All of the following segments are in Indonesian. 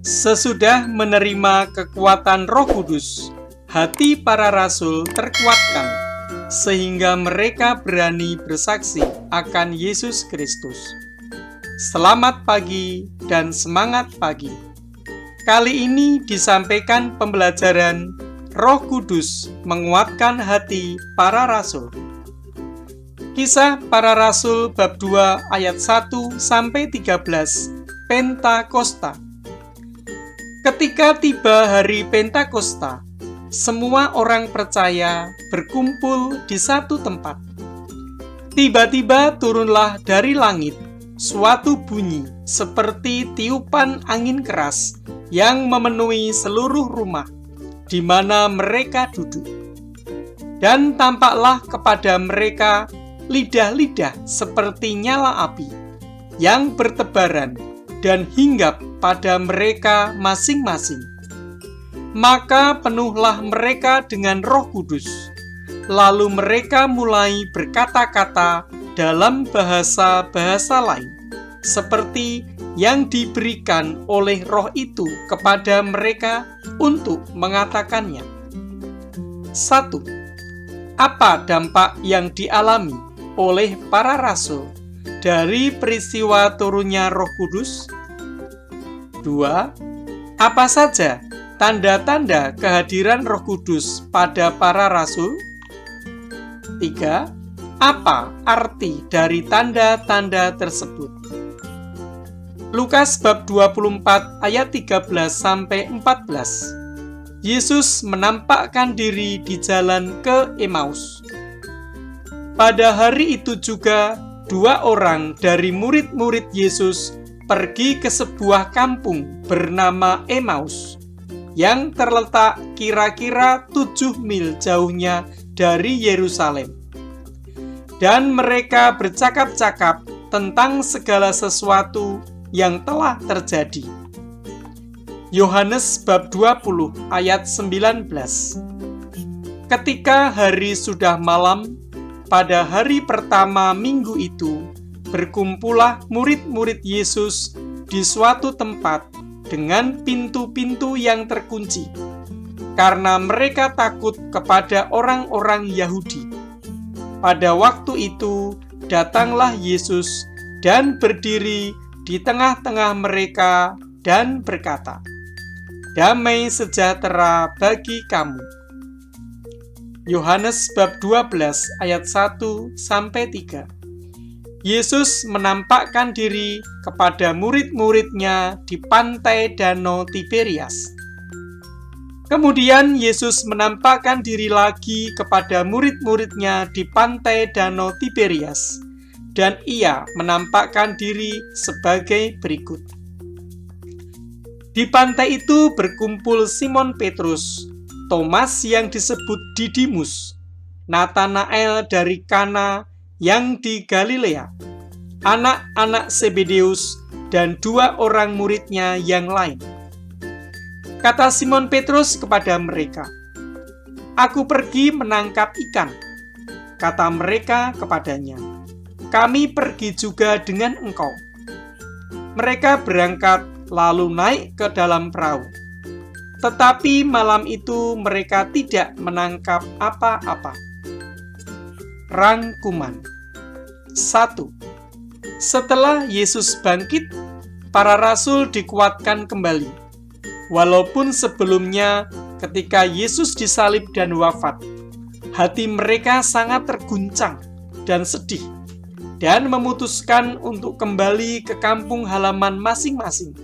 Sesudah menerima kekuatan Roh Kudus, hati para rasul terkuatkan, sehingga mereka berani bersaksi akan Yesus Kristus. Selamat pagi dan semangat pagi. Kali ini disampaikan pembelajaran Roh Kudus menguatkan hati para rasul. Kisah para Rasul bab 2 ayat 1-13 Pentakosta. Ketika tiba hari Pentakosta, semua orang percaya berkumpul di satu tempat. Tiba-tiba turunlah dari langit suatu bunyi seperti tiupan angin keras yang memenuhi seluruh rumah di mana mereka duduk. Dan tampaklah kepada mereka lidah-lidah seperti nyala api yang bertebaran dan hinggap pada mereka masing-masing. Maka penuhlah mereka dengan Roh Kudus. Lalu mereka mulai berkata-kata dalam bahasa-bahasa lain, seperti yang diberikan oleh Roh itu kepada mereka untuk mengatakannya. 1. Apa dampak yang dialami oleh para rasul dari peristiwa turunnya Roh Kudus? 2. Apa saja tanda-tanda kehadiran Roh Kudus pada para rasul? 3. Apa arti dari tanda-tanda tersebut? Lukas bab 24 ayat 13-14. Yesus menampakkan diri di jalan ke Emaus. Pada hari itu juga, 2 orang dari murid-murid Yesus pergi ke sebuah kampung bernama Emaus, yang terletak kira-kira 7 mil jauhnya dari Yerusalem. Dan mereka bercakap-cakap tentang segala sesuatu yang telah terjadi. Yohanes bab 20 ayat 19. Ketika hari sudah malam, pada hari pertama minggu itu, berkumpullah murid-murid Yesus di suatu tempat dengan pintu-pintu yang terkunci, karena mereka takut kepada orang-orang Yahudi. Pada waktu itu, datanglah Yesus dan berdiri di tengah-tengah mereka dan berkata, "Damai sejahtera bagi kamu." Yohanes bab 12 ayat 1-3. Yesus menampakkan diri kepada murid-muridnya di pantai Danau Tiberias. Kemudian Yesus menampakkan diri lagi kepada murid-muridnya di pantai Danau Tiberias, dan ia menampakkan diri sebagai berikut. Di pantai itu berkumpul Simon Petrus, Thomas yang disebut Didimus, Natanael dari Kana yang di Galilea, anak-anak Zebedeus, dan 2 orang muridnya yang lain. Kata Simon Petrus kepada mereka, "Aku pergi menangkap ikan." Kata mereka kepadanya, "Kami pergi juga dengan engkau." Mereka berangkat lalu naik ke dalam perahu. Tetapi malam itu mereka tidak menangkap apa-apa. Rangkuman. 1. Setelah Yesus bangkit, para rasul dikuatkan kembali. Walaupun sebelumnya ketika Yesus disalib dan wafat, hati mereka sangat terguncang dan sedih, dan memutuskan untuk kembali ke kampung halaman masing-masing,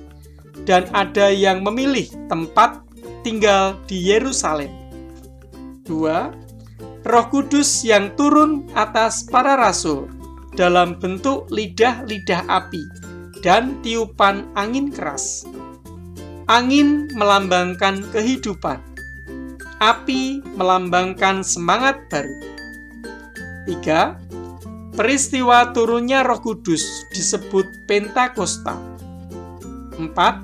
dan ada yang memilih tempat tinggal di Yerusalem. 2. Roh Kudus yang turun atas para rasul dalam bentuk lidah-lidah api dan tiupan angin keras. Angin melambangkan kehidupan, api melambangkan semangat baru. 3. Peristiwa turunnya Roh Kudus disebut Pentakosta. 4.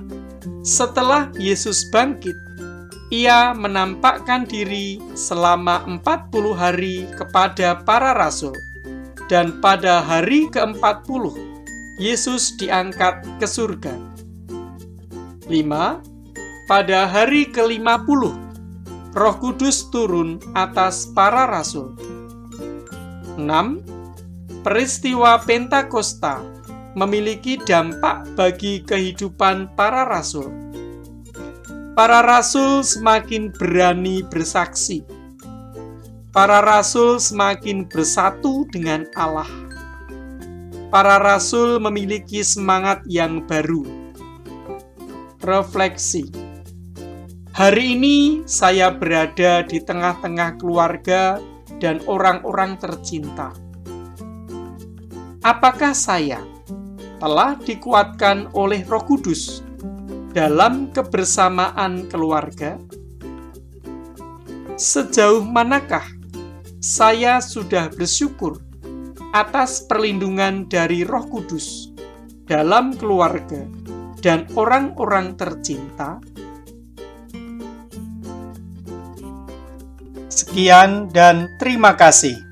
Setelah Yesus bangkit, ia menampakkan diri selama 40 hari kepada para rasul, dan pada hari ke-40, Yesus diangkat ke surga. 5. Pada hari ke-50, Roh Kudus turun atas para rasul. 6. Peristiwa Pentakosta memiliki dampak bagi kehidupan para rasul. Para rasul semakin berani bersaksi. Para rasul semakin bersatu dengan Allah. Para rasul memiliki semangat yang baru. Refleksi. Hari ini saya berada di tengah-tengah keluarga dan orang-orang tercinta. Apakah saya telah dikuatkan oleh Roh Kudus dalam kebersamaan keluarga? Sejauh manakah saya sudah bersyukur atas perlindungan dari Roh Kudus dalam keluarga dan orang-orang tercinta? Sekian dan terima kasih.